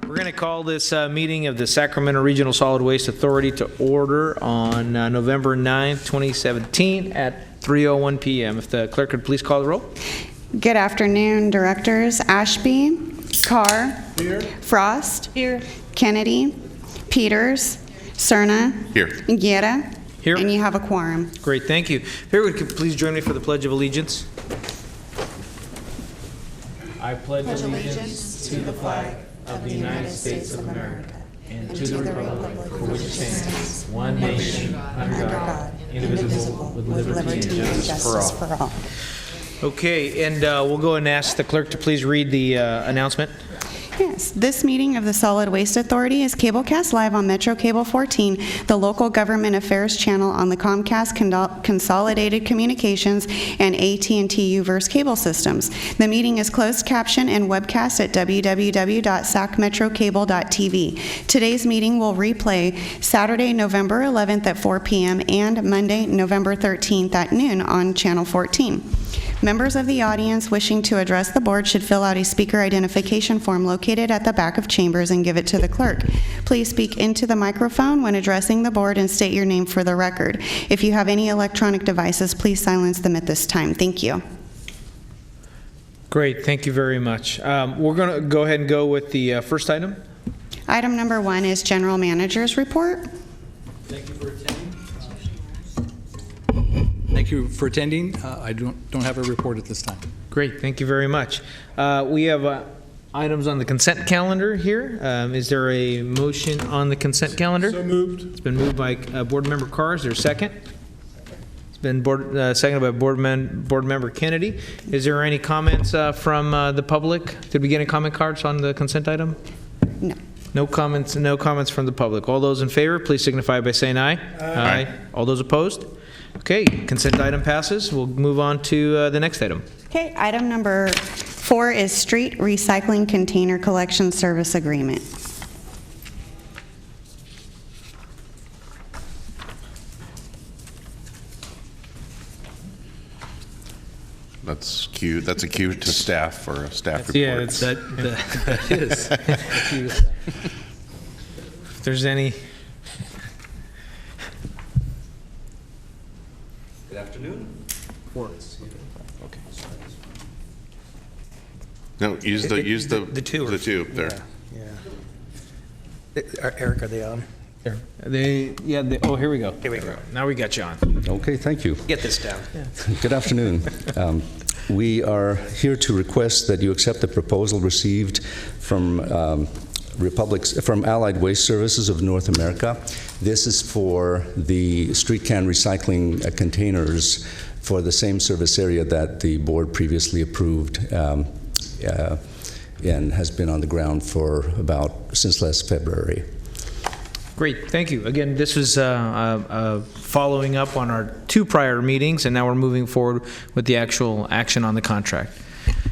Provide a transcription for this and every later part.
We're going to call this meeting of the Sacramento Regional Solid Waste Authority to order on November 9th, 2017 at 3:01 p.m. If the clerk could please call the roll. Good afternoon, directors. Ashby, Carr, Here. Frost, here. Kennedy, Peters, Cerna, Here. Guerra, Here. and you have a quorum. Great, thank you. If everyone could please join me for the Pledge of Allegiance. I pledge allegiance to the flag of the United States of America and to the republic for which it stands, one nation, under God, indivisible, with liberty and justice for all. Okay, and we'll go and ask the clerk to please read the announcement. Yes, this meeting of the Solid Waste Authority is cablecast live on Metro Cable 14, the local government affairs channel on the Comcast Consolidated Communications and AT&T Uverse cable systems. The meeting is closed caption and webcast at www.sacmetrocable.tv. Today's meeting will replay Saturday, November 11th at 4 p.m. and Monday, November 13th at noon on Channel 14. Members of the audience wishing to address the board should fill out a speaker identification form located at the back of chambers and give it to the clerk. Please speak into the microphone when addressing the board and state your name for the record. If you have any electronic devices, please silence them at this time. Thank you. Great, thank you very much. We're going to go ahead and go with the first item. Item number 1 is General Manager's Report. Thank you for attending. Thank you for attending. I don't have a report at this time. Great, thank you very much. We have items on the consent calendar here. Is there a motion on the consent calendar? So moved. It's been moved by Board Member Carr. Is there a second? It's been seconded by Board Member Kennedy. Is there any comments from the public? Did we get any comment cards on the consent item? No. No comments from the public. All those in favor, please signify by saying aye. Aye. All those opposed? Okay, consent item passes. We'll move on to the next item. Okay, item number 4 is Street Recycling Container Collection Service Agreement. That's cue. That's a cue to staff for a staff report. Yeah, That is. if there's any. Good afternoon. No, use the tube. The tube there. Yeah. Eric, are they on? Oh, here we go. Here we go. Now we got you on. Okay, thank you. Get this down. Good afternoon. We are here to request that you accept the proposal received from Allied Waste Services of North America. This is for the street can recycling containers for the same service area that the board previously approved and has been on the ground for since last February. Great, thank you. Again, this is following up on our 2 prior meetings, and now we're moving forward with the actual action on the contract.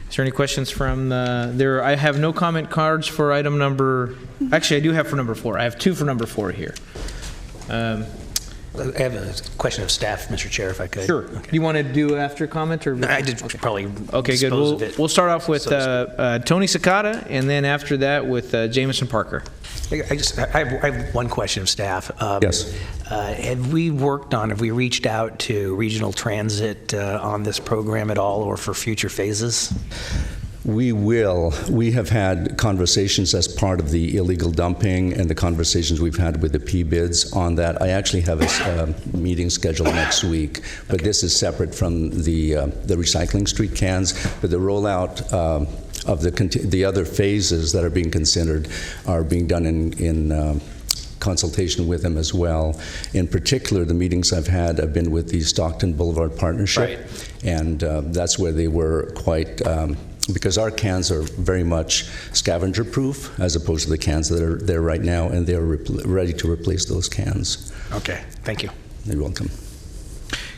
Is there any questions from there? I have no comment cards for item number. Actually, I do have for number 4. I have 2 for number 4 here. I have a question of staff, Mr. Chair, if I could. Sure. Okay. You want to do after comment or? I did probably. Okay, good. We'll start off with Tony Sakata, and then after that with Jameson Parker. I have one question of staff. Yes. Have we reached out to Regional Transit on this program at all, or for future phases? We will. We have had conversations as part of the illegal dumping and the conversations we've had with the P-bids on that. I actually have a meeting scheduled next week, but this is separate from the recycling street cans. But the rollout of the other phases that are being considered are being done in consultation with them as well. In particular, the meetings I've had have been with the Stockton Boulevard Partnership, right. And that's where they were quite. Because our cans are very much scavenger proof as opposed to the cans that are there right now, and they're ready to replace those cans. Okay, thank you. You're welcome.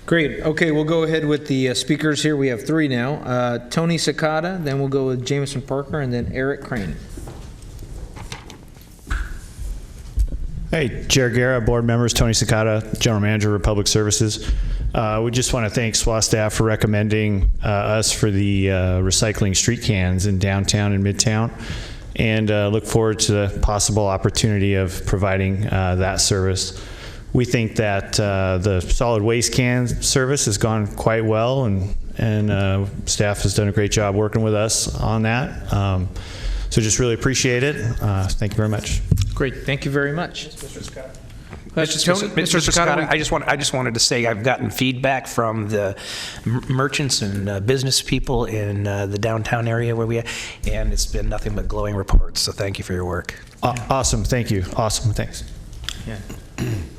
Great. Okay, we'll go ahead with the speakers here. We have 3 now. Tony Sakata, then we'll go with Jameson Parker, and then Eric Crane. Hey, Chair Guerra, board members, Tony Sakata, General Manager of Public Services. We just want to thank SWA staff for recommending us for the recycling street cans in downtown and midtown. and look forward to the possible opportunity of providing that service. We think that the solid waste can service has gone quite well, and staff has done a great job working with us on that. So just really appreciate it. Thank you very much. Great. Thank you very much. Mr. Mr. Scott, I just wanted to say I've gotten feedback from the merchants and business people in the downtown area where we are, and it's been nothing but glowing reports. So thank you for your work. Awesome. Thank you. Awesome. Thanks. Yeah.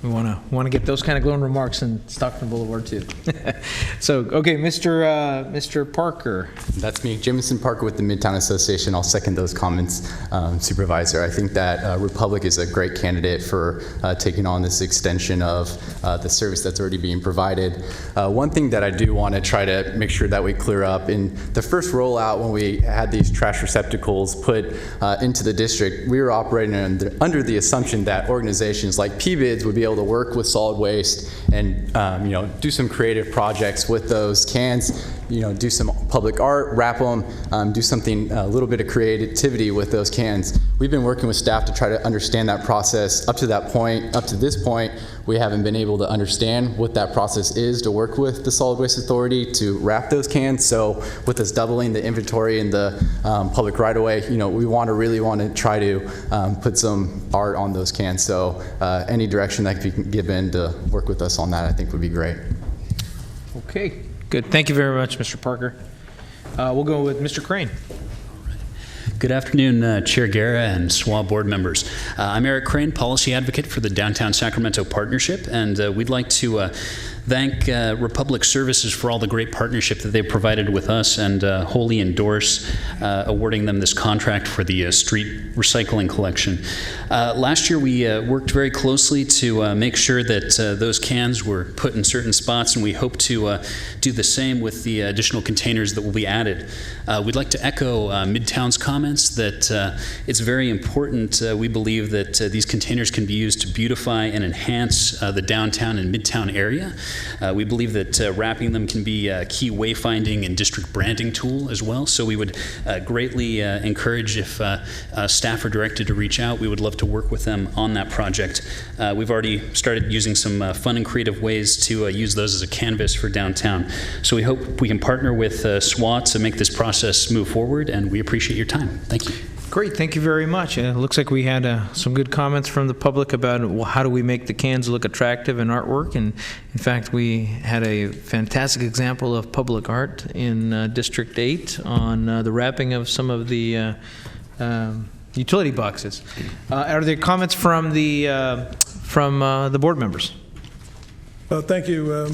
We want to get those kind of glowing remarks in Stockton Boulevard too. So, okay, Mr. Parker. That's me, Jameson Parker with the Midtown Association. I'll second those comments, Supervisor. I think that Republic is a great candidate for taking on this extension of the service that's already being provided. One thing that I do want to try to make sure that we clear up, in the first rollout when we had these trash receptacles put into the district, we were operating under the assumption that organizations like PBIDS would be able to work with solid waste and do some creative projects with those cans, do some public art, wrap them, do something, a little bit of creativity with those cans. We've been working with staff to try to understand that process. Up to this point, we haven't been able to understand what that process is to work with the Solid Waste Authority to wrap those cans. So with us doubling the inventory in the public right-of-way, we really want to try to put some art on those cans. So any direction that can be given to work with us on that, I think would be great. Okay, good. Thank you very much, Mr. Parker. We'll go with Mr. Crane. Good afternoon, Chair Guerra and SWA board members. I'm Eric Crane, policy advocate for the Downtown Sacramento Partnership, and we'd like to thank Republic Services for all the great partnership that they've provided with us, and wholly endorse awarding them this contract for the street recycling collection. Last year we worked very closely to make sure that those cans were put in certain spots, and we hope to do the same with the additional containers that will be added. We'd like to echo Midtown's comments that it's very important, we believe, that these containers can be used to beautify and enhance the downtown and Midtown area. We believe that wrapping them can be a key wayfinding and district branding tool as well. So we would greatly encourage, if staff are directed to reach out, we would love to work with them on that project. We've already started using some fun and creative ways to use those as a canvas for downtown. So we hope we can partner with SWA to make this process move forward, and we appreciate your time. Thank you. Great, thank you very much. It looks like we had some good comments from the public about how do we make the cans look attractive in artwork, and in fact we had a fantastic example of public art in District 8 on the wrapping of some of the utility boxes. Are there comments from the board members? Well, thank you,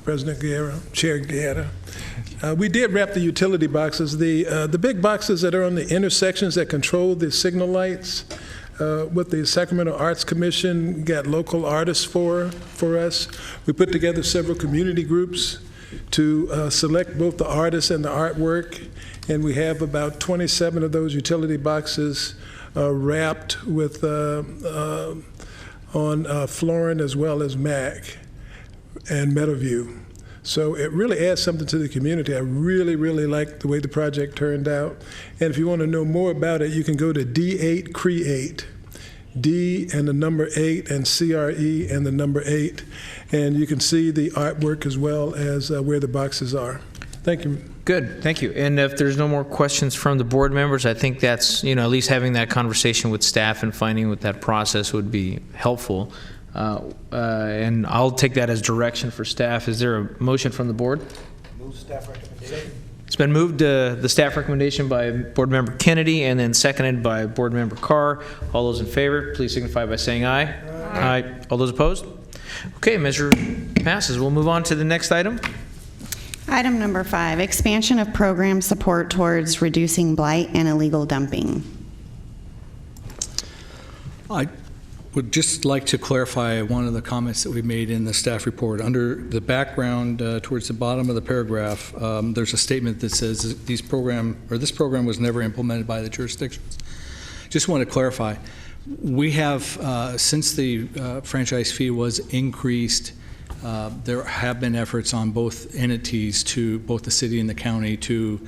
President Guerra, Chair Guerra. We did wrap the utility boxes. The big boxes that are on the intersections that control the signal lights, what the Sacramento Arts Commission got local artists for us. We put together several community groups to select both the artists and the artwork, and we have about 27 of those utility boxes wrapped with on Florin as well as MAC and Meadowview. So it really adds something to the community. I really, really like the way the project turned out. And if you want to know more about it, you can go to D8 Create, D and the number 8 and CRE and the number 8. And you can see the artwork as well as where the boxes are. Thank you. Good, thank you. And if there's no more questions from the board members, I think that's, at least having that conversation with staff and finding what that process would be helpful. And I'll take that as direction for staff. Is there a motion from the board? Move staff recommendation. It's been moved the staff recommendation by Board Member Kennedy and then seconded by Board Member Carr. All those in favor, please signify by saying aye. Aye. All those opposed? Okay, measure passes. We'll move on to the next item. Item number 5, expansion of program support towards reducing blight and illegal dumping. I would just like to clarify one of the comments that we made in the staff report. Under the background, towards the bottom of the paragraph, there's a statement that says this program was never implemented by the jurisdictions. Just want to clarify. We have, since the franchise fee was increased, there have been efforts on both entities, to both the city and the county, to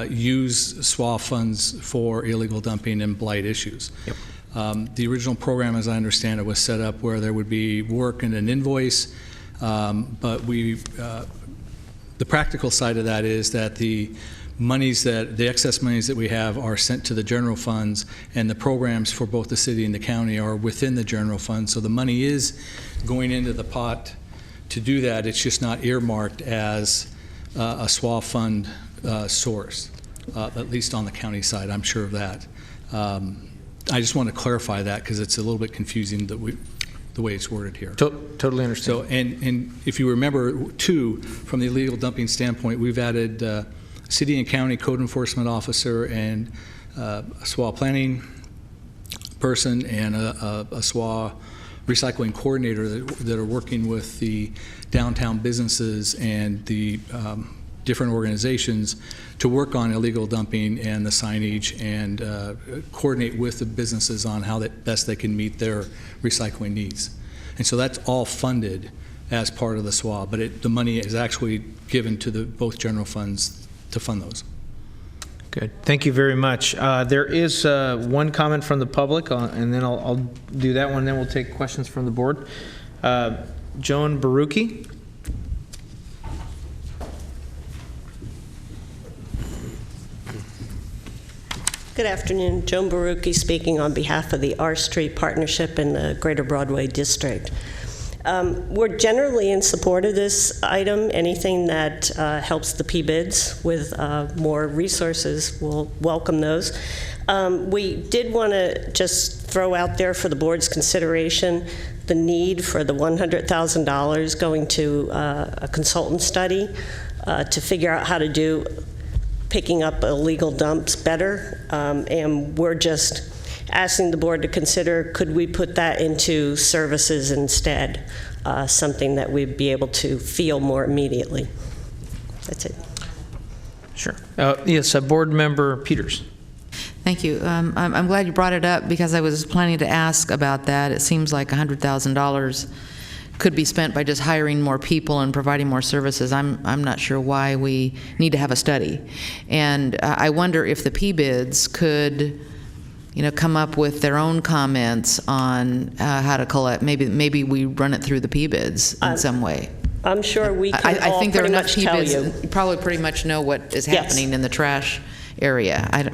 use SWA funds for illegal dumping and blight issues. Yep. The original program, as I understand it, was set up where there would be work and an invoice, but the practical side of that is that the excess monies that we have are sent to the general funds, and the programs for both the city and the county are within the general fund. So the money is going into the pot to do that. It's just not earmarked as a SWA fund source, at least on the county side. I'm sure of that. I just want to clarify that because it's a little bit confusing the way it's worded here. Totally understand. So, and if you remember, too, from the illegal dumping standpoint, we've added city and county code enforcement officer and a SWA planning person and a SWA recycling coordinator that are working with the downtown businesses and the different organizations to work on illegal dumping and the signage and coordinate with the businesses on how best they can meet their recycling needs. And so that's all funded as part of the SWA, but the money is actually given to both general funds to fund those. Good. Thank you very much. There is one comment from the public, and then I'll do that one, then we'll take questions from the board. Joan Baruki. Good afternoon. Joan Baruki speaking on behalf of the R Street Partnership in the Greater Broadway District. We're generally in support of this item. Anything that helps the PBIDs with more resources, we'll welcome those. We did want to just throw out there for the board's consideration the need for the $100,000 going to a consultant study to figure out how to do picking up illegal dumps better, and we're just asking the board to consider, could we put that into services instead, something that we'd be able to feel more immediately. That's it. Sure. Yes, Board Member Peters. Thank you. I'm glad you brought it up because I was planning to ask about that. It seems like $100,000 could be spent by just hiring more people and providing more services. I'm not sure why we need to have a study. And I wonder if the PBIDs could, come up with their own comments on how to collect. Maybe we run it through the PBIDs in some way. I'm sure we can I think there are enough tell PBIDs. You probably pretty much know what is happening in the trash area.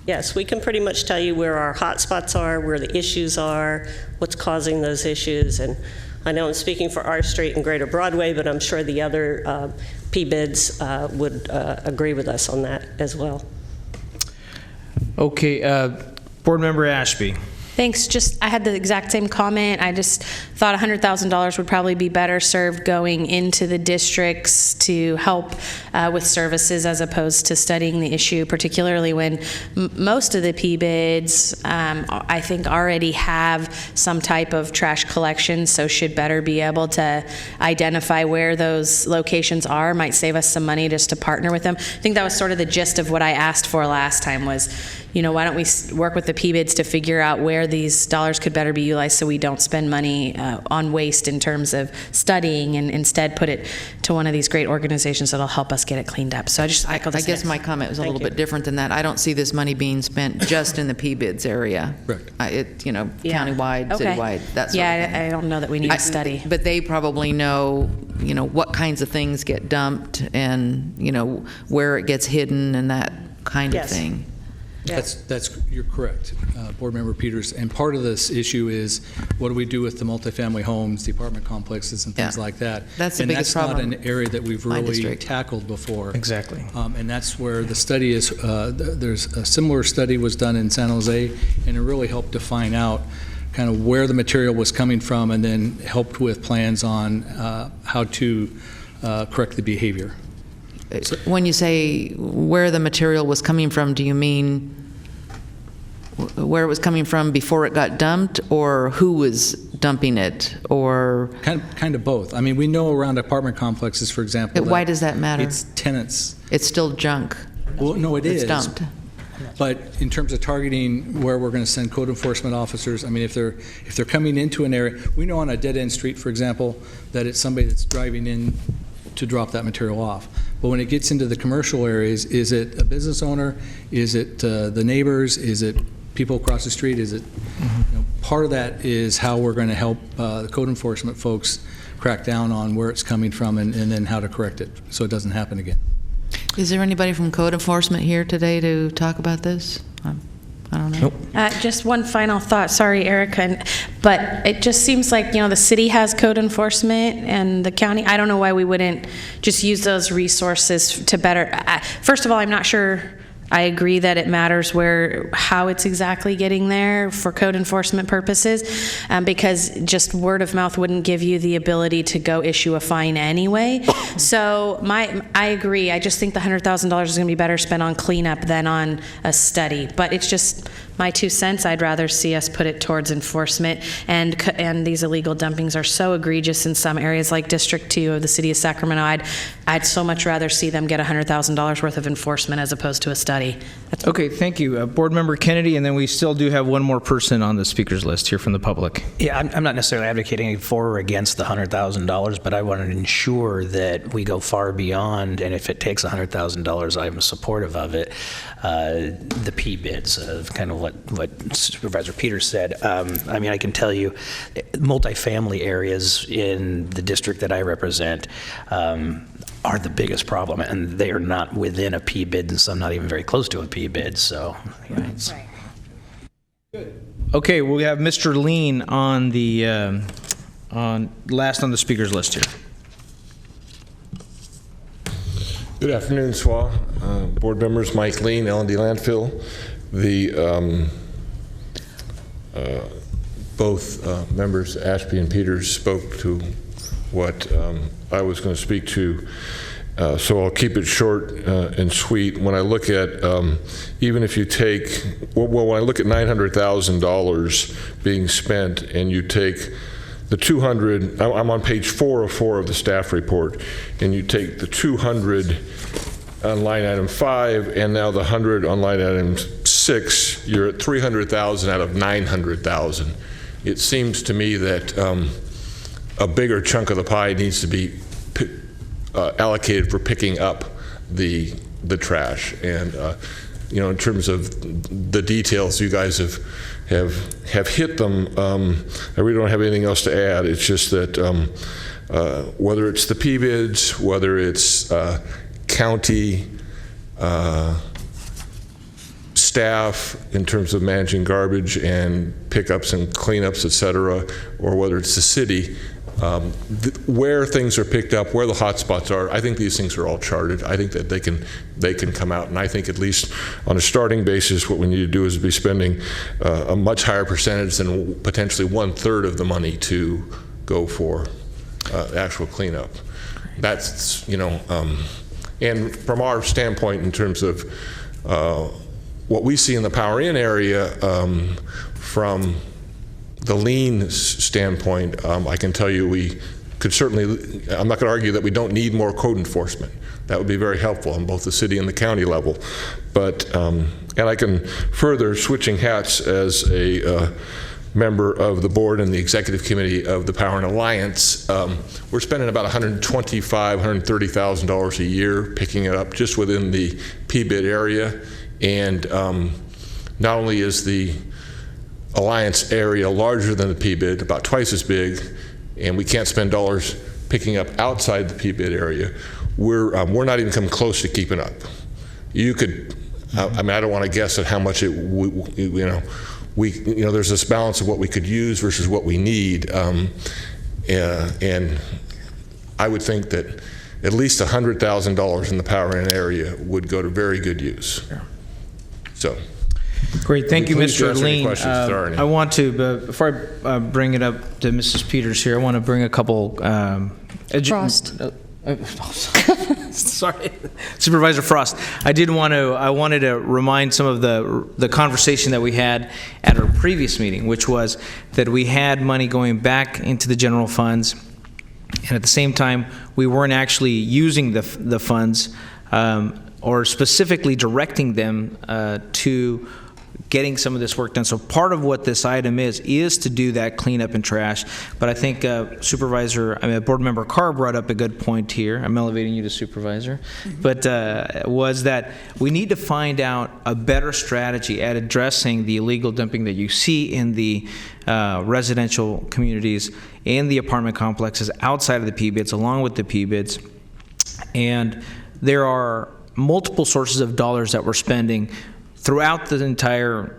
Yes, we can pretty much tell you where our hot spots are, where the issues are, what's causing those issues. And I know I'm speaking for R Street and Greater Broadway, but I'm sure the other PBIDs would agree with us on that as well. Okay, Board Member Ashby. Thanks. I had the exact same comment. I just thought $100,000 would probably be better served going into the districts to help with services as opposed to studying the issue, particularly when most of the PBIDs, I think, already have some type of trash collection, so should better be able to identify where those locations are. Might save us some money just to partner with them. I think that was sort of the gist of what I asked for last time was, why don't we work with the PBIDs to figure out where these dollars could better be utilized so we don't spend money on waste in terms of studying, and instead put it to one of these great organizations that'll help us get it cleaned up. So I guess my comment was a little bit different than that. I don't see this money being spent just in the PBIDs area. Correct. Countywide, citywide, that sort of thing. I don't know that we need a study. But they probably know, what kinds of things get dumped and, where it gets hidden and that kind of thing. You're correct, Board Member Peters. And part of this issue is, what do we do with the multifamily homes, the apartment complexes, and things like that? That's the biggest problem. And that's not an area that we've really tackled before. Exactly. And that's where the study is. There's a similar study was done in San Jose, and it really helped define out kind of where the material was coming from, and then helped with plans on how to correct the behavior. When you say where the material was coming from, do you mean where it was coming from before it got dumped, or who was dumping it, or kind of both? I mean, we know around apartment complexes, for example. Why does that matter? It's tenants. It's still junk. Well, no, it's dumped. But in terms of targeting where we're going to send code enforcement officers, I mean, if they're coming into an area, we know on a dead-end street, for example, that it's somebody that's driving in to drop that material off. But when it gets into the commercial areas, is it a business owner? Is it the neighbors? Is it people across the street? Is it, part of that is how we're going to help the code enforcement folks crack down on where it's coming from and then how to correct it so it doesn't happen again. Is there anybody from code enforcement here today to talk about this? I don't know. Nope. Just one final thought. Sorry, Erica, but it just seems like, the city has code enforcement and the county. I don't know why we wouldn't just use those resources to better. First of all, I'm not sure I agree that it matters how it's exactly getting there for code enforcement purposes, because just word of mouth wouldn't give you the ability to go issue a fine anyway. So I agree. I just think the $100,000 is going to be better spent on cleanup than on a study. But it's just my 2 cents. I'd rather see us put it towards enforcement. And these illegal dumpings are so egregious in some areas, like District 2 of the City of Sacramento. I'd so much rather see them get $100,000 worth of enforcement as opposed to a study. Okay, thank you. Board Member Kennedy, and then we still do have one more person on the speakers list here from the public. Yeah, I'm not necessarily advocating for or against the $100,000, but I want to ensure that we go far beyond, and if it takes $100,000, I'm supportive of it, the P bids of kind of what Supervisor Peters said. I can tell you, multifamily areas in the district that I represent are the biggest problem, and they are not within a P bid, and some not even very close to a P bid. So, Right. Okay, we have Mr. Lean on the last on the speakers list here. Good afternoon, SWA. Board members, Mike Lean, L&D Landfill. Both members, Ashby and Peters, spoke to what I was going to speak to, so I'll keep it short and sweet. When I look at, even if you take, when I look at $900,000 being spent and you take the 200, I'm on page 404 of the staff report, and you take the 200 on line item 5 and now the 100 on line item 6, you're at 300,000 out of 900,000. It seems to me that a bigger chunk of the pie needs to be allocated for picking up the trash. And in terms of the details, you guys have hit them. I really don't have anything else to add. It's just that whether it's the P bids, whether it's county staff in terms of managing garbage and pickups and cleanups, et cetera, or whether it's the city, where things are picked up, where the hot spots are, I think these things are all charted. I think that they can come out, and I think at least on a starting basis, what we need to do is be spending a much higher percentage than potentially 1/3 of the money to go for actual cleanup. That's, and from our standpoint in terms of what we see in the Power In area, from the lean standpoint, I can tell you we could certainly, I'm not going to argue that we don't need more code enforcement. That would be very helpful on both the city and the county level. But, and I can further, switching hats as a member of the board and the executive committee of the Power and Alliance, we're spending about $125,000, $130,000 a year picking it up just within the P-bid area. And not only is the Alliance area larger than the P-bid, about twice as big, and we can't spend dollars picking up outside the P-bid area, we're not even coming close to keeping up. You could, I don't want to guess at how much there's this balance of what we could use versus what we need, and I would think that at least $100,000 in the Power In area would go to very good use. So. Great, thank you, Mr. Lean. I want to, before I bring it up to Mrs. Peters here, I want to bring a couple. Frost. Sorry, Supervisor Frost. I wanted to remind some of the conversation that we had at our previous meeting, which was that we had money going back into the general funds, and at the same time, we weren't actually using the funds or specifically directing them to getting some of this work done. So part of what this item is to do that cleanup and trash. But I think Board Member Carr brought up a good point here. I'm elevating you to Supervisor. But was that we need to find out a better strategy at addressing the illegal dumping that you see in the residential communities and the apartment complexes outside of the P-bids, along with the P-bids. And there are multiple sources of dollars that we're spending throughout the entire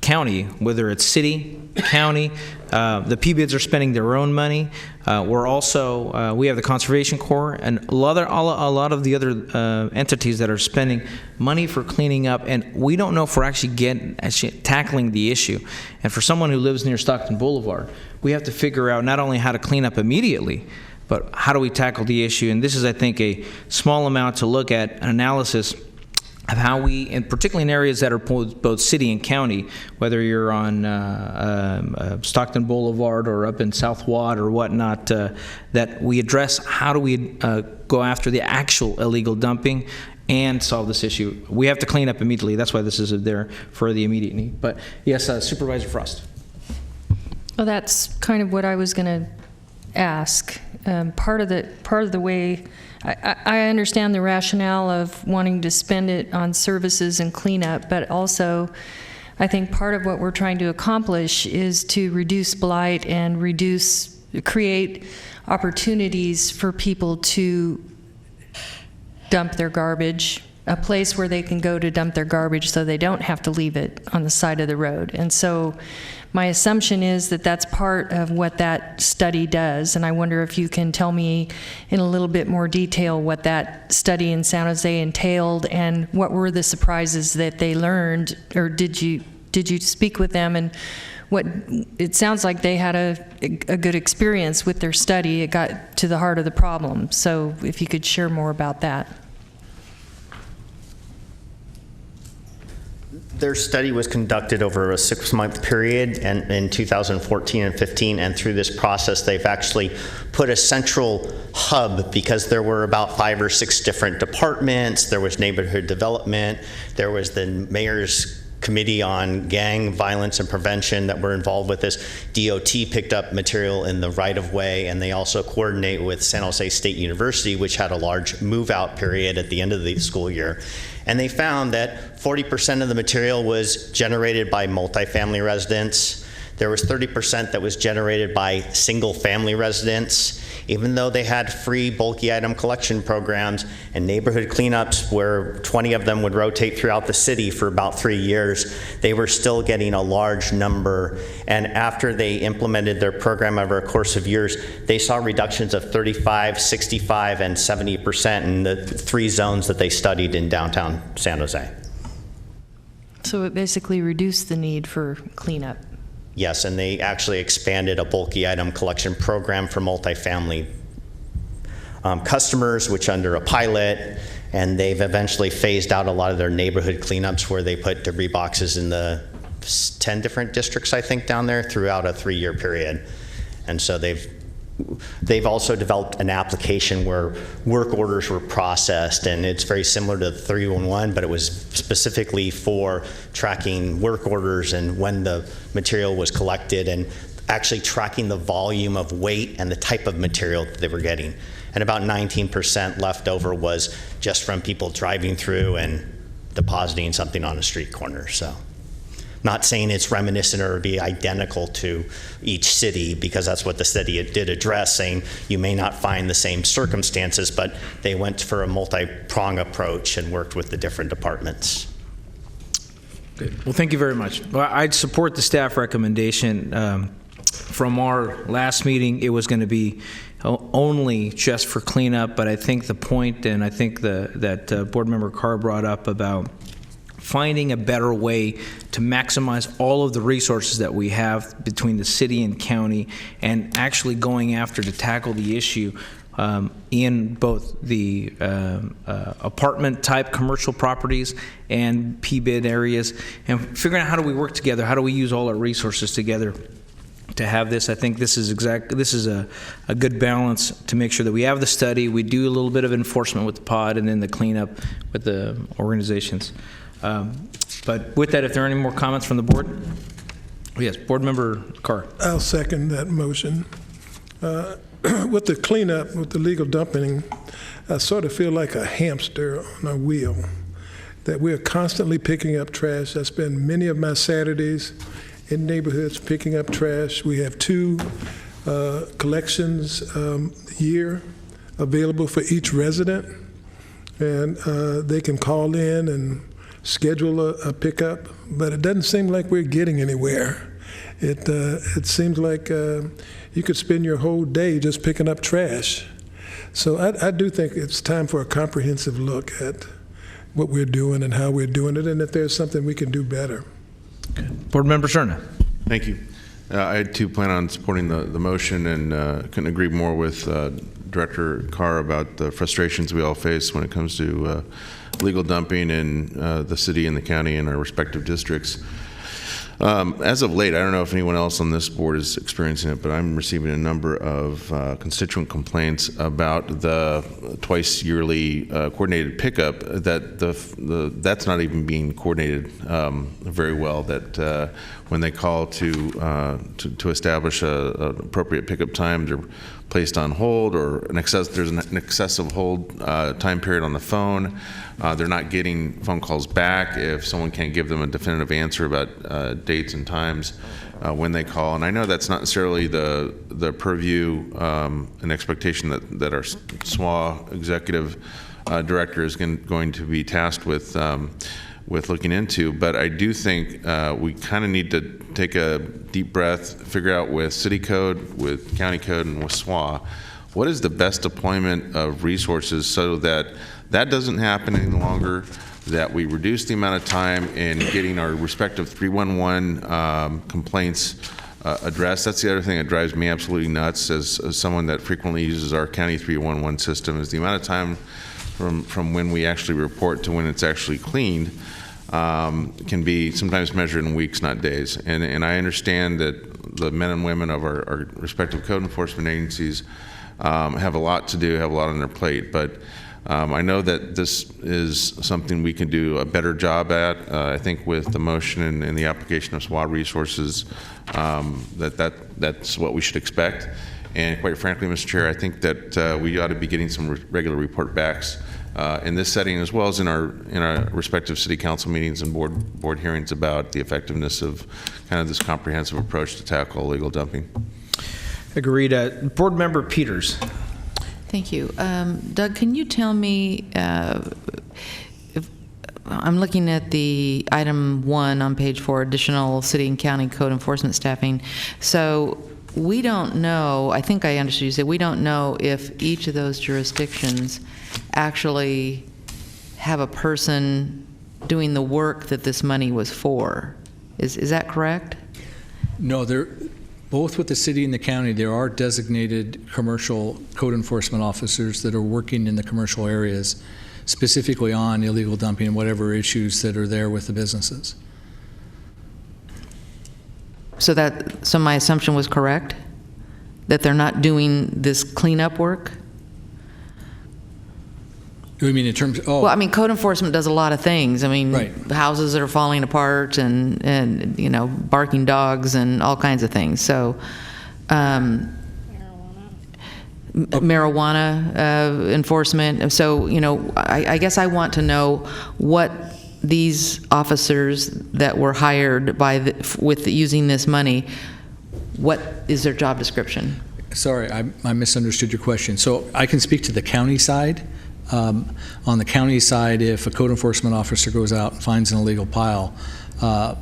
county, whether it's city, county. The P-bids are spending their own money. We're also, we have the Conservation Corps and a lot of the other entities that are spending money for cleaning up, and we don't know if we're actually tackling the issue. And for someone who lives near Stockton Boulevard, we have to figure out not only how to clean up immediately, but how do we tackle the issue? And this is, I think, a small amount to look at an analysis of how we, and particularly in areas that are both city and county, whether you're on Stockton Boulevard or up in South Watt or whatnot, that we address how do we go after the actual illegal dumping and solve this issue. We have to clean up immediately. That's why this is there for the immediate need. But yes, Supervisor Frost. Well, that's kind of what I was going to ask. Part of the way I understand the rationale of wanting to spend it on services and cleanup, but also I think part of what we're trying to accomplish is to reduce blight and create opportunities for people to dump their garbage, a place where they can go to dump their garbage so they don't have to leave it on the side of the road. And so my assumption is that that's part of what that study does, and I wonder if you can tell me in a little bit more detail what that study in San Jose entailed and what were the surprises that they learned, or did you speak with them, and what it sounds like they had a good experience with their study. It got to the heart of the problem. So if you could share more about that. Their study was conducted over a 6-month period and in 2014 and 15, and through this process they've actually put a central hub, because there were about 5 or 6 different departments. There was neighborhood development, there was the mayor's committee on gang violence and prevention that were involved with this. DOT picked up material in the right-of-way, and they also coordinate with San Jose State University, which had a large move-out period at the end of the school year. And they found that 40% of the material was generated by multifamily residents. There was 30% that was generated by single-family residents. Even though they had free bulky item collection programs and neighborhood cleanups where 20 of them would rotate throughout the city for about 3 years, they were still getting a large number. And after they implemented their program over a course of years, they saw reductions of 35, 65, and 70% in the 3 zones that they studied in downtown San Jose. So it basically reduced the need for cleanup. Yes, and they actually expanded a bulky item collection program for multifamily customers, which under a pilot, and they've eventually phased out a lot of their neighborhood cleanups where they put debris boxes in the 10 different districts, I think, down there throughout a 3-year period. And so they've also developed an application where work orders were processed, and it's very similar to the 311, but it was specifically for tracking work orders and when the material was collected, and actually tracking the volume of weight and the type of material that they were getting. And about 19% left over was just from people driving through and depositing something on a street corner. So, not saying it's reminiscent or be identical to each city, because that's what the study did address, saying you may not find the same circumstances, but they went for a multi-prong approach and worked with the different departments. Good. Well, thank you very much. Well, I'd support the staff recommendation. From our last meeting, it was going to be only just for cleanup, but I think the point, and I think that Board Member Carr brought up about finding a better way to maximize all of the resources that we have between the city and county, and actually going after to tackle the issue in both the apartment type commercial properties and P-bid areas, and figuring out how do we work together, how do we use all our resources together to have this. I think this is a good balance to make sure that we have the study, we do a little bit of enforcement with the pod, and then the cleanup with the organizations. But But with that, if there are any more comments from the board? Yes, Board Member Carr. I'll second that motion. With the cleanup, with the legal dumping, I sort of feel like a hamster on a wheel, that we're constantly picking up trash. I spend many of my Saturdays in neighborhoods picking up trash. We have 2 collections a year available for each resident, and they can call in and schedule a pickup, but it doesn't seem like we're getting anywhere. It seems like you could spend your whole day just picking up trash. So I do think it's time for a comprehensive look at what we're doing and how we're doing it, and if there's something we can do better. Board Member Cerna. Thank you. I too plan on supporting the motion, and couldn't agree more with Director Carr about the frustrations we all face when it comes to legal dumping in the city and the county and our respective districts. As of late, I don't know if anyone else on this board is experiencing it, but I'm receiving a number of constituent complaints about the twice yearly coordinated pickup, that that's not even being coordinated very well, that when they call to establish an appropriate pickup time, they're placed on hold, or there's an excessive hold time period on the phone. They're not getting phone calls back if someone can't give them a definitive answer about dates and times when they call. And I know that's not necessarily the purview and expectation that our SWA executive director is going to be tasked with looking into, but I do think we kind of need to take a deep breath, figure out with city code, with county code, and with SWA, what is the best deployment of resources so that that doesn't happen any longer, that we reduce the amount of time in getting our respective 311 complaints addressed. That's the other thing that drives me absolutely nuts as someone that frequently uses our county 311 system, is the amount of time from when we actually report to when it's actually cleaned can be sometimes measured in weeks, not days. And I understand that the men and women of our respective code enforcement agencies have a lot to do, have a lot on their plate, but I know that this is something we can do a better job at. I think with the motion and the application of SWA resources, that's what we should expect. And quite frankly, Mr. Chair, I think that we ought to be getting some regular report backs in this setting, as well as in our respective city council meetings and board hearings about the effectiveness of kind of this comprehensive approach to tackle illegal dumping. Agreed. Board Member Peters. Thank you. Doug, can you tell me, if I'm looking at the item 1 on page 4, additional city and county code enforcement staffing. So we don't know, I think I understood you say, we don't know if each of those jurisdictions actually have a person doing the work that this money was for. Is that correct? No, both with the city and the county, there are designated commercial code enforcement officers that are working in the commercial areas, specifically on illegal dumping and whatever issues that are there with the businesses. So my assumption was correct? That they're not doing this cleanup work? You mean in terms of, Well, I mean, code enforcement does a lot of things. I mean, right. Houses that are falling apart and you know, barking dogs and all kinds of things. So, marijuana enforcement. So, you know, I guess I want to know what these officers that were hired with using this money, what is their job description? Sorry, I misunderstood your question. So I can speak to the county side. On the county side, if a code enforcement officer goes out and finds an illegal pile,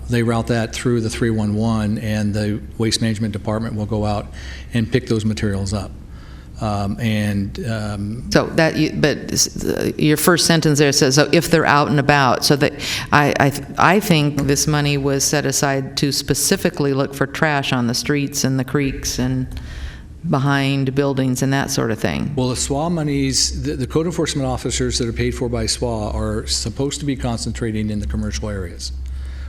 they route that through the 311, and the waste management department will go out and pick those materials up. So but your first sentence there says, so if they're out and about, so that I think this money was set aside to specifically look for trash on the streets and the creeks and behind buildings and that sort of thing. Well, the SWA monies, the code enforcement officers that are paid for by SWA are supposed to be concentrating in the commercial areas.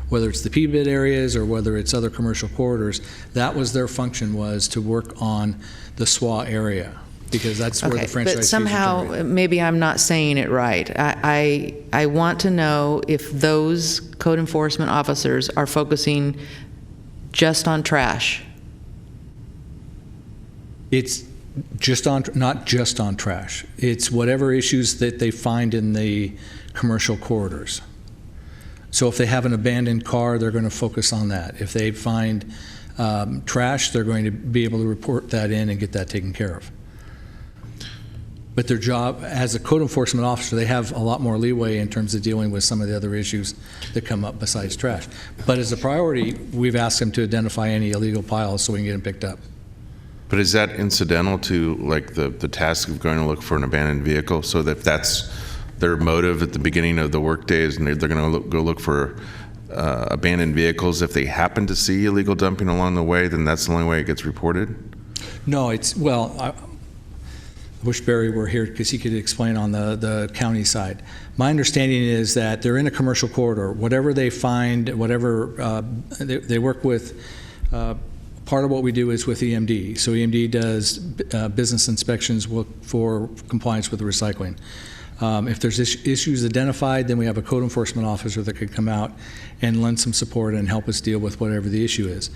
Whether it's the P-bid areas or whether it's other commercial corridors, that was their function, was to work on the SWA area. because that's where the franchise but fees are somehow, generated. maybe I'm not saying it right. I want to know if those code enforcement officers are focusing just on trash. It's not just on trash. It's whatever issues that they find in the commercial corridors. So if they have an abandoned car, they're going to focus on that. If they find trash, they're going to be able to report that in and get that taken care of. But their job as a code enforcement officer, they have a lot more leeway in terms of dealing with some of the other issues that come up besides trash. But as a priority, we've asked them to identify any illegal piles so we can get them picked up. But is that incidental to like the task of going to look for an abandoned vehicle? So that if that's their motive at the beginning of the workday, is they're going to go look for abandoned vehicles. If they happen to see illegal dumping along the way, then that's the only way it gets reported? No, I wish Barry were here because he could explain on the county side. My understanding is that they're in a commercial corridor. Whatever they find, whatever they work with, part of what we do is with EMD. So EMD does business inspections for compliance with the recycling. If there's issues identified, then we have a code enforcement officer that could come out and lend some support and help us deal with whatever the issue is.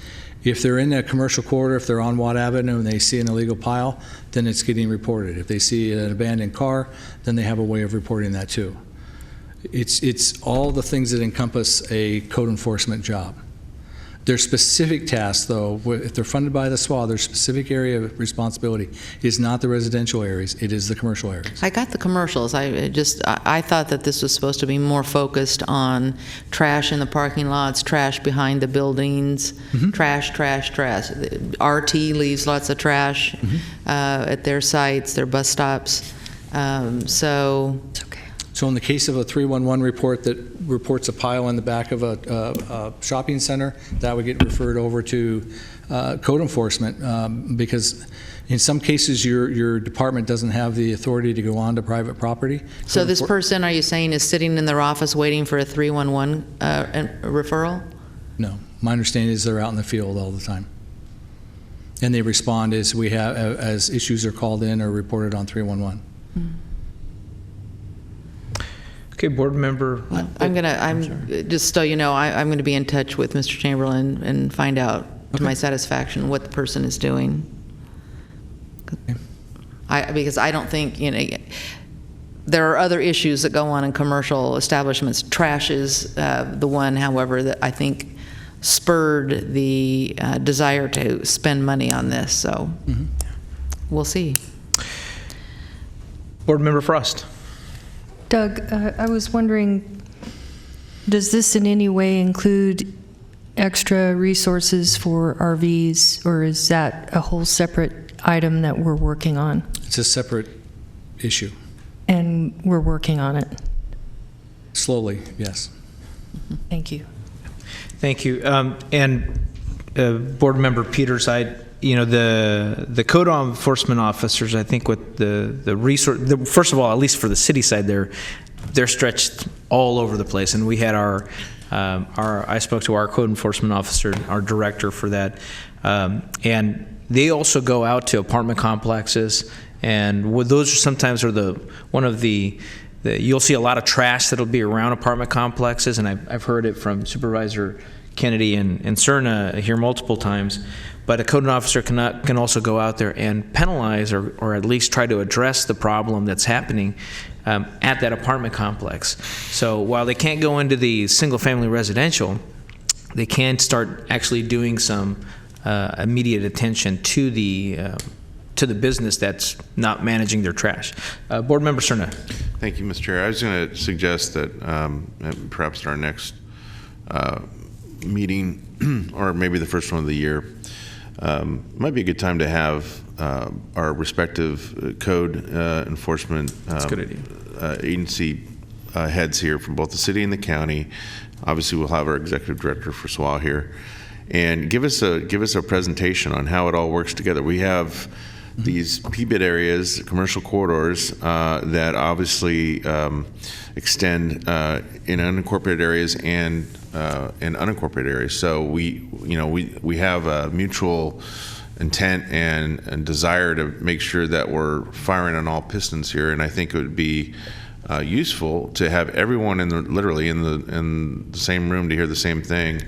If they're in a commercial corridor, if they're on Watt Avenue and they see an illegal pile, then it's getting reported. If they see an abandoned car, then they have a way of reporting that too. It's all the things that encompass a code enforcement job. Their specific tasks, though, if they're funded by the SWA, their specific area of responsibility is not the residential areas, it is the commercial areas. I got the commercials. I thought that this was supposed to be more focused on trash in the parking lots, trash behind the buildings, trash. RT leaves lots of trash at their sites, their bus stops. So It's okay. So in the case of a 311 report that reports a pile in the back of a shopping center, that would get referred over to code enforcement because in some cases your department doesn't have the authority to go onto private property. So this person, are you saying, is sitting in their office waiting for a 311 referral? No. My understanding is they're out in the field all the time. And they respond as issues are called in or reported on 311. Okay, board member. Just so you know, I'm going to be in touch with Mr. Chamberlain and find out to my satisfaction what the person is doing. Because I don't think, there are other issues that go on in commercial establishments. Trash is the one, however, that I think spurred the desire to spend money on this. So we'll see. Board member Frost. Doug, I was wondering, does this in any way include extra resources for RVs, or is that a whole separate item that we're working on? It's a separate issue. And we're working on it? Slowly, yes. Thank you. Thank you. Board member Peters, the code enforcement officers, I think with the resource, first of all, at least for the city side, they're stretched all over the place. And we had I spoke to our code enforcement officer, our director for that, and they also go out to apartment complexes, and those sometimes are you'll see a lot of trash that'll be around apartment complexes, and I've heard it from Supervisor Kennedy and Cerna here multiple times. But a code officer can also go out there and penalize or at least try to address the problem that's happening at that apartment complex. So while they can't go into the single-family residential, they can start actually doing some immediate attention to the business that's not managing their trash. Board Member Cerna. Thank you, Mr. Chair. I was going to suggest that perhaps at our next meeting, or maybe the first one of the year, might be a good time to have our respective code enforcement agency heads here from both the city and the county. Obviously, we'll have our executive director for SWA here, and give us a presentation on how it all works together. We have these PBID areas, commercial corridors, that obviously extend in unincorporated areas and in unincorporated areas. So we have a mutual intent and desire to make sure that we're firing on all pistons here, and I think it would be useful to have everyone literally in the same room to hear the same thing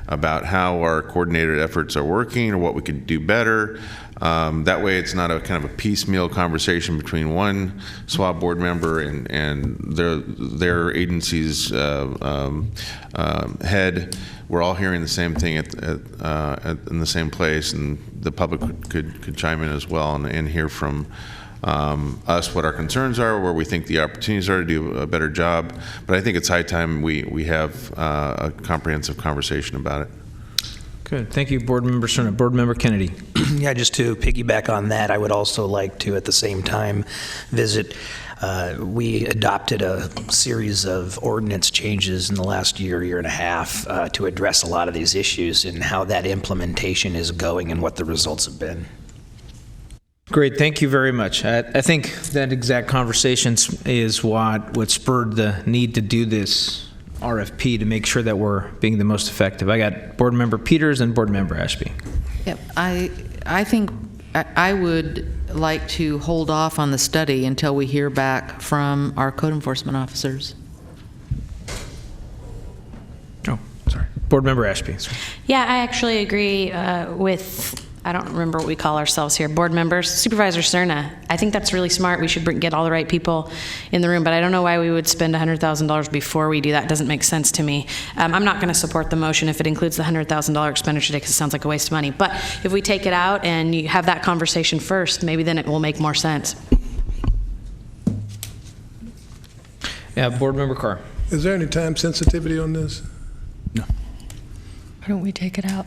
about how our coordinated efforts are working or what we could do better. That way it's not a kind of a piecemeal conversation between one SWA board member and their agency's head. We're all hearing the same thing in the same place, and the public could chime in as well and hear from us what our concerns are, where we think the opportunities are to do a better job. But I think it's high time we have a comprehensive conversation about it. Good. Thank you, Board Member Cerna. Board Member Kennedy. Yeah, just to piggyback on that, I would also like to, at the same time, visit. We adopted a series of ordinance changes in the last year and a half to address a lot of these issues and how that implementation is going and what the results have been. Great, thank you very much. I think that exact conversation is what spurred the need to do this RFP to make sure that we're being the most effective. I got Board Member Peters and Board Member Ashby. Yep, I think I would like to hold off on the study until we hear back from our code enforcement officers. Oh, sorry. Board Member Ashby. Yeah, I actually agree with, I don't remember what we call ourselves here, board members, Supervisor Cerna. I think that's really smart. We should get all the right people in the room, but I don't know why we would spend $100,000 before we do that. It doesn't make sense to me. I'm not going to support the motion if it includes the $100,000 expenditure because it sounds like a waste of money. But if we take it out and you have that conversation first, maybe then it will make more sense. Yeah, Board Member Carr. Is there any time sensitivity on this? Why don't we take it out?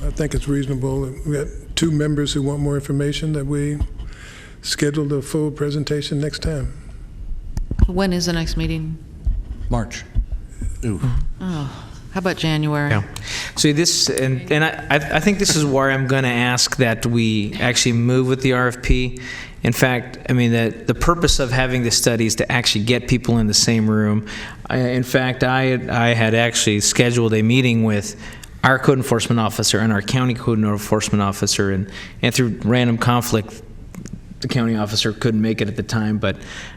I think it's reasonable. We got two members who want more information, that we schedule the full presentation next time. When is the next meeting? March. Oh, how about January? Yeah. See, this, and I think this is where I'm going to ask that we actually move with the RFP. In fact, I mean, the purpose of having the study is to actually get people in the same room. In fact, I had actually scheduled a meeting with our code enforcement officer and our county code enforcement officer, and through random conflict, the county officer couldn't make it at the time. But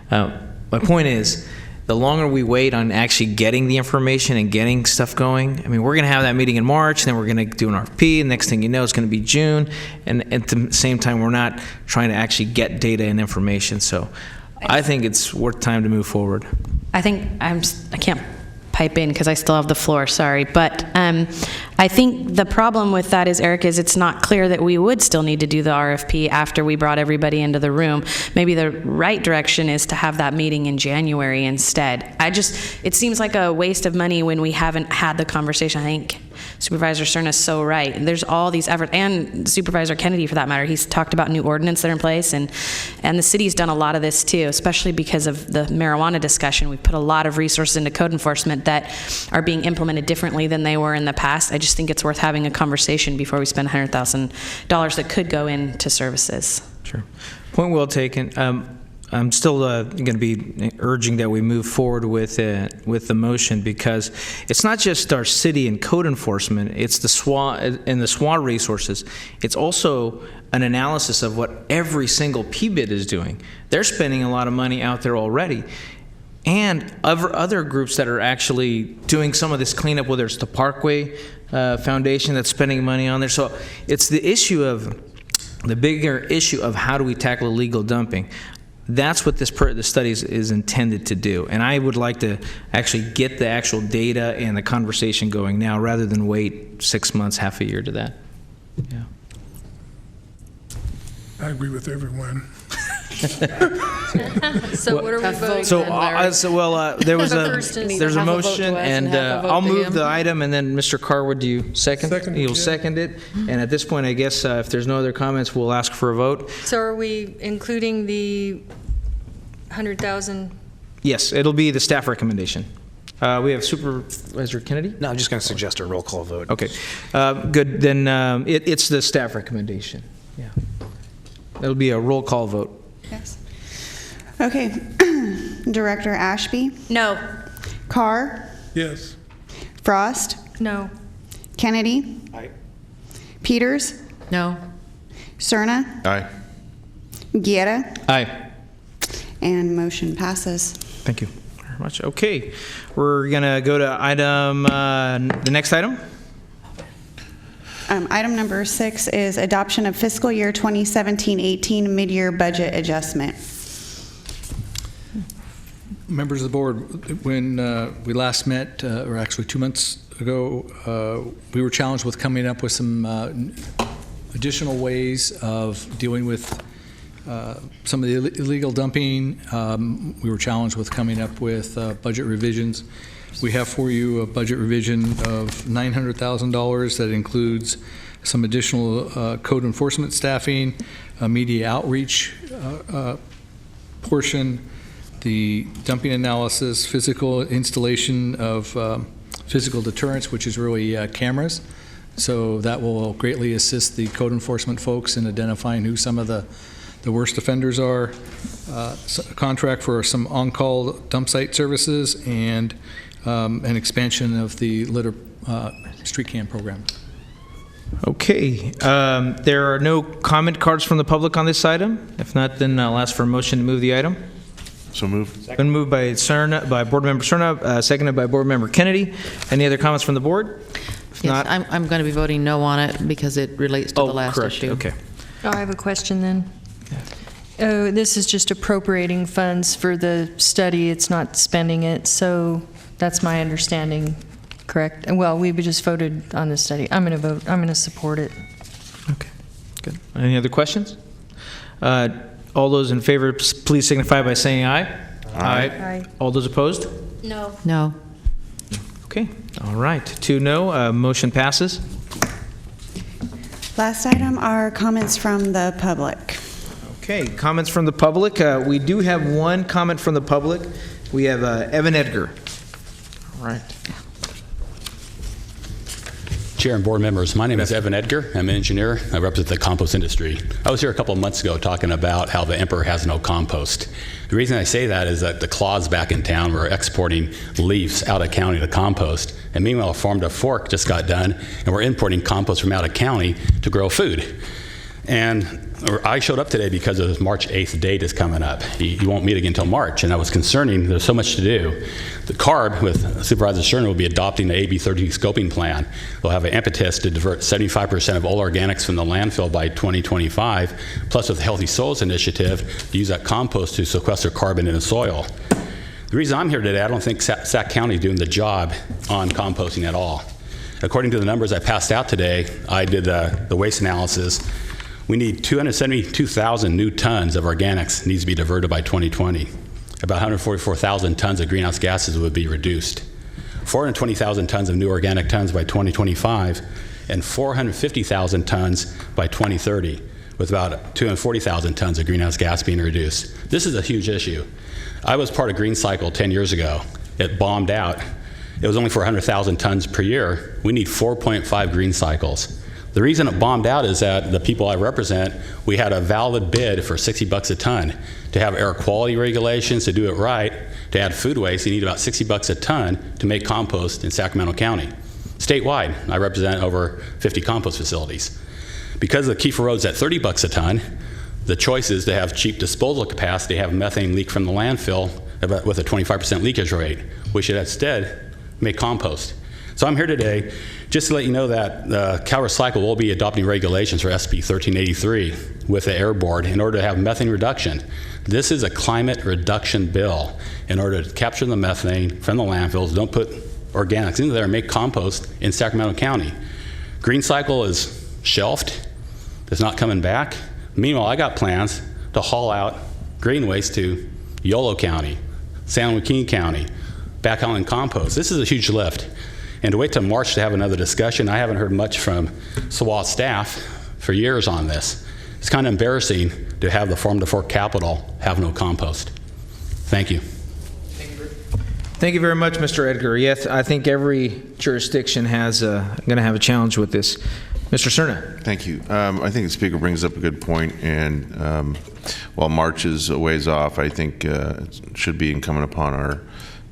my point is, the longer we wait on actually getting the information and getting stuff going, I mean, we're going to have that meeting in March, and then we're going to do an RFP, and next thing you know, it's going to be June, and at the same time, we're not trying to actually get data and information. So I think it's worth time to move forward. I think I can't pipe in because I still have the floor, sorry. But I think the problem with that is, Eric, is it's not clear that we would still need to do the RFP after we brought everybody into the room. Maybe the right direction is to have that meeting in January instead. It seems like a waste of money when we haven't had the conversation. I think Supervisor Cerna is so right. There's all these efforts, and Supervisor Kennedy for that matter. He's talked about new ordinance that are in place, and the city's done a lot of this too, especially because of the marijuana discussion. We've put a lot of resources into code enforcement that are being implemented differently than they were in the past. I just think it's worth having a conversation before we spend $100,000 that could go into services. Sure. Point well taken. I'm still going to be urging that we move forward with the motion, because it's not just our city and code enforcement, it's the SWA and the SWA resources. It's also an analysis of what every single PBID is doing. They're spending a lot of money out there already. And other groups that are actually doing some of this cleanup, whether it's the Parkway Foundation that's spending money on there. So it's the bigger issue of how do we tackle illegal dumping. That's what the study is intended to do. And I would like to actually get the actual data and the conversation going now rather than wait 6 months, half a year to that. Yeah. I agree with everyone. So what are we voting on? There's a motion, and I'll move the item, and then Mr. Carr, would you second? You'll second it. And at this point, I guess if there's no other comments, we'll ask for a vote. So are we including the 100,000? Yes, it'll be the staff recommendation. We have Supervisor Kennedy? No, I'm just going to suggest a roll call vote. Okay, good. Then it's the staff recommendation. Yeah, it'll be a roll call vote. Yes. Okay. Director Ashby? No. Carr? Yes. Frost? No. Kennedy? Aye. Peters? No. Cerna? Aye. Guerra? Aye. And motion passes. Thank you very much. Okay, we're going to go to the next item. Item number 6 is adoption of fiscal year 2017-18 mid-year budget adjustment. Members of the board, when we last met, or actually 2 months ago, we were challenged with coming up with some additional ways of dealing with some of the illegal dumping. We were challenged with coming up with budget revisions. We have for you a budget revision of $900,000 that includes some additional code enforcement staffing, a media outreach portion, the dumping analysis, physical installation of physical deterrence, which is really cameras. So that will greatly assist the code enforcement folks in identifying who some of the worst offenders are. A contract for some on-call dump site services, and an expansion of the litter street cam program. Okay, there are no comment cards from the public on this item. If not, then I'll ask for a motion to move the item. So moved. Been moved by Board Member Cerna, seconded by Board Member Kennedy. Any other comments from the board? If Yes, not, I'm going to be voting no on it because it relates to the last correct. issue. Okay. Oh, I have a question then. Oh, this is just appropriating funds for the study. It's not spending it. So that's my understanding, correct? And well, we just voted on the study. I'm going to vote. I'm going to support it. Okay, good. Any other questions? All those in favor, please signify by saying aye. Aye. All those opposed? No. No. Okay, all right. 2 no, motion passes. Last item are comments from the public. Okay, comments from the public. We do have one comment from the public. We have Evan Edgar. All right. Chair and board members, my name is Evan Edgar. I'm an engineer. I represent the compost industry. I was here a couple of months ago talking about how the emperor has no compost. The reason I say that is that the claws back in town were exporting leaves out of county to compost, and meanwhile, Farm to Fork just got done, and we're importing compost from out of county to grow food. And I showed up today because the March 8th date is coming up. You won't meet again until March, and I was concerning there's so much to do. The CARB with Supervisor Cerna will be adopting the AB 30 scoping plan. They'll have an impetus to divert 75% of all organics from the landfill by 2025, plus with the Healthy Soils Initiative to use that compost to sequester carbon in the soil. The reason I'm here today, I don't think Sac County is doing the job on composting at all. According to the numbers I passed out today, I did the waste analysis. We need 272,000 new tons of organics needs to be diverted by 2020. About 144,000 tons of greenhouse gases would be reduced. 420,000 tons of new organic tons by 2025, and 450,000 tons by 2030, with about 240,000 tons of greenhouse gas being reduced. This is a huge issue. I was part of Green Cycle 10 years ago. It bombed out. It was only for 100,000 tons per year. We need 4.5 Green Cycles. The reason it bombed out is that the people I represent, we had a valid bid for $60 a ton. To have air quality regulations, to do it right, to add food waste, you need about $60 a ton to make compost in Sacramento County. Statewide, I represent over 50 compost facilities. Because the Kiefer Road's at $30 a ton, the choice is to have cheap disposal capacity, have methane leak from the landfill with a 25% leakage rate. We should instead make compost. So I'm here today just to let you know that Cal Recycle will be adopting regulations for SB 1383 with the Air Board in order to have methane reduction. This is a climate reduction bill in order to capture the methane from the landfills, don't put organics into there, and make compost in Sacramento County. Green Cycle is shelved. It's not coming back. Meanwhile, I got plans to haul out green waste to Yolo County, San Joaquin County, back hauling compost. This is a huge lift. And to wait till March to have another discussion, I haven't heard much from SWA staff for years on this. It's kind of embarrassing to have the Farm to Fork capital have no compost. Thank you. Thank you very much, Mr. Edgar. Yes, I think every jurisdiction has going to have a challenge with this. Mr. Cerna. Thank you. I think the speaker brings up a good point, and while March is a ways off, I think it should be incumbent upon our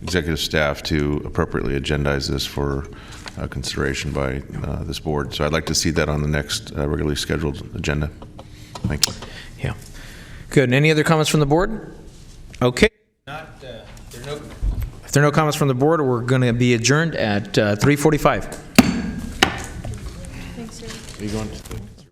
executive staff to appropriately agendize this for consideration by this board. So I'd like to see that on the next regularly scheduled agenda. Thank you. Yeah. Good. Any other comments from the board? Okay. If there are no comments from the board, we're going to be adjourned at 3:45. Thanks, sir. Are you going to